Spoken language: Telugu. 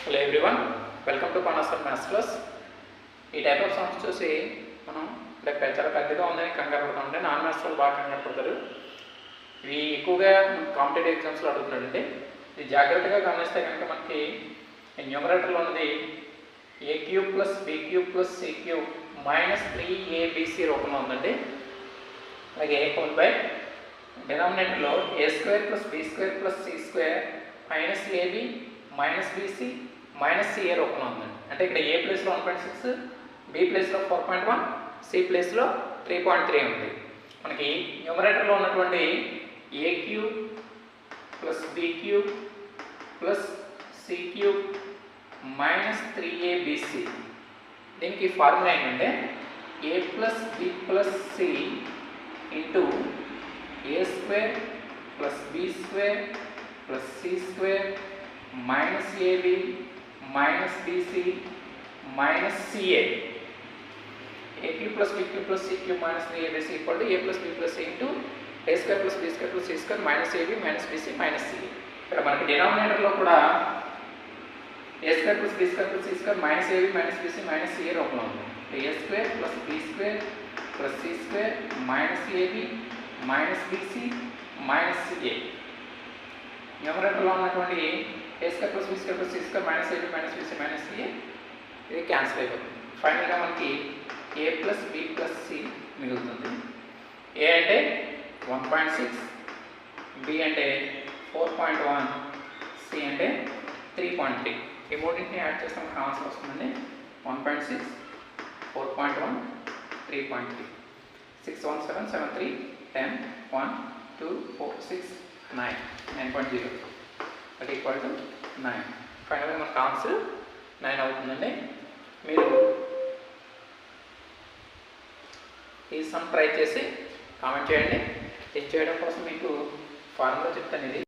Hello everyone, welcome to Panasar maths class. ఈ టైప్ ఆఫ్ సమ్స్ చూసి మనం చాలా పెద్దగా ఉందని కంగారు పడుతూ ఉంటే నాన్ మ్యాథ్స్ వాళ్ళు బాగా కంగారు పడతారు. ఇవి ఎక్కువగా కాంపిటేటివ్ ఎగ్జామ్స్లో అడుగుతున్నాడండి. ఇది జాగ్రత్తగా గమనిస్తే కనుక మనకి న్యూమరేటర్లో ఉన్నది A cube plus B cube plus C cube minus 3abc రూపంలో ఉందండి. అలాగే హోల్ బై డినామినేటర్లో A square plus B square plus C square minus AB minus BC minus CA రూపంలో ఉందండి. అంటే ఇక్కడ ఏ ప్లేస్లో 1.6, బి ప్లేస్లో 4.1, సి ప్లేస్లో 3.3 ఉంది. మనకి న్యూమరేటర్లో ఉన్నటువంటి A cube plus B cube plus C cube minus 3abc, దీనికి ఫార్ములా ఏంటంటే A plus B plus C into A square plus B square plus C square minus AB minus BC minus CA. A cube plus B cube plus C cube minus 3abc equal to A plus B plus C into A square plus B square plus C square minus AB minus BC minus CA. ఇక్కడ మనకి డినామినేటర్లో కూడా A square plus B square plus C square minus AB minus BC minus CA రూపంలో ఉంది. A square plus B square plus C square minus AB minus BC minus CA. న్యూమరేటర్లో ఉన్నటువంటి A square plus B square plus C square minus AB minus BC minus CA ఇది క్యాన్సిల్ అయిపోతుంది. ఫైనల్గా మనకి A plus B plus C మిగులుతుంది. ఏ అంటే 1.6, బి అంటే 4.1, సి అంటే 3.3. ఈ మూడింటిని యాడ్ చేస్తే మనకు ఆన్సర్ వస్తుందండి 1.6, 4.1, 3.3. 6 1 7 7 3 10 1 2 4 6 9 9.0 that equal to 9. ఫైనల్గా మనకు ఆన్సర్ 9 అవుతుందండి. మీరు ఈ సమ్ ట్రై చేసి కామెంట్ చేయండి. ఇది చేయడం కోసం మీకు ఫార్ములా చెప్తాను. ఇది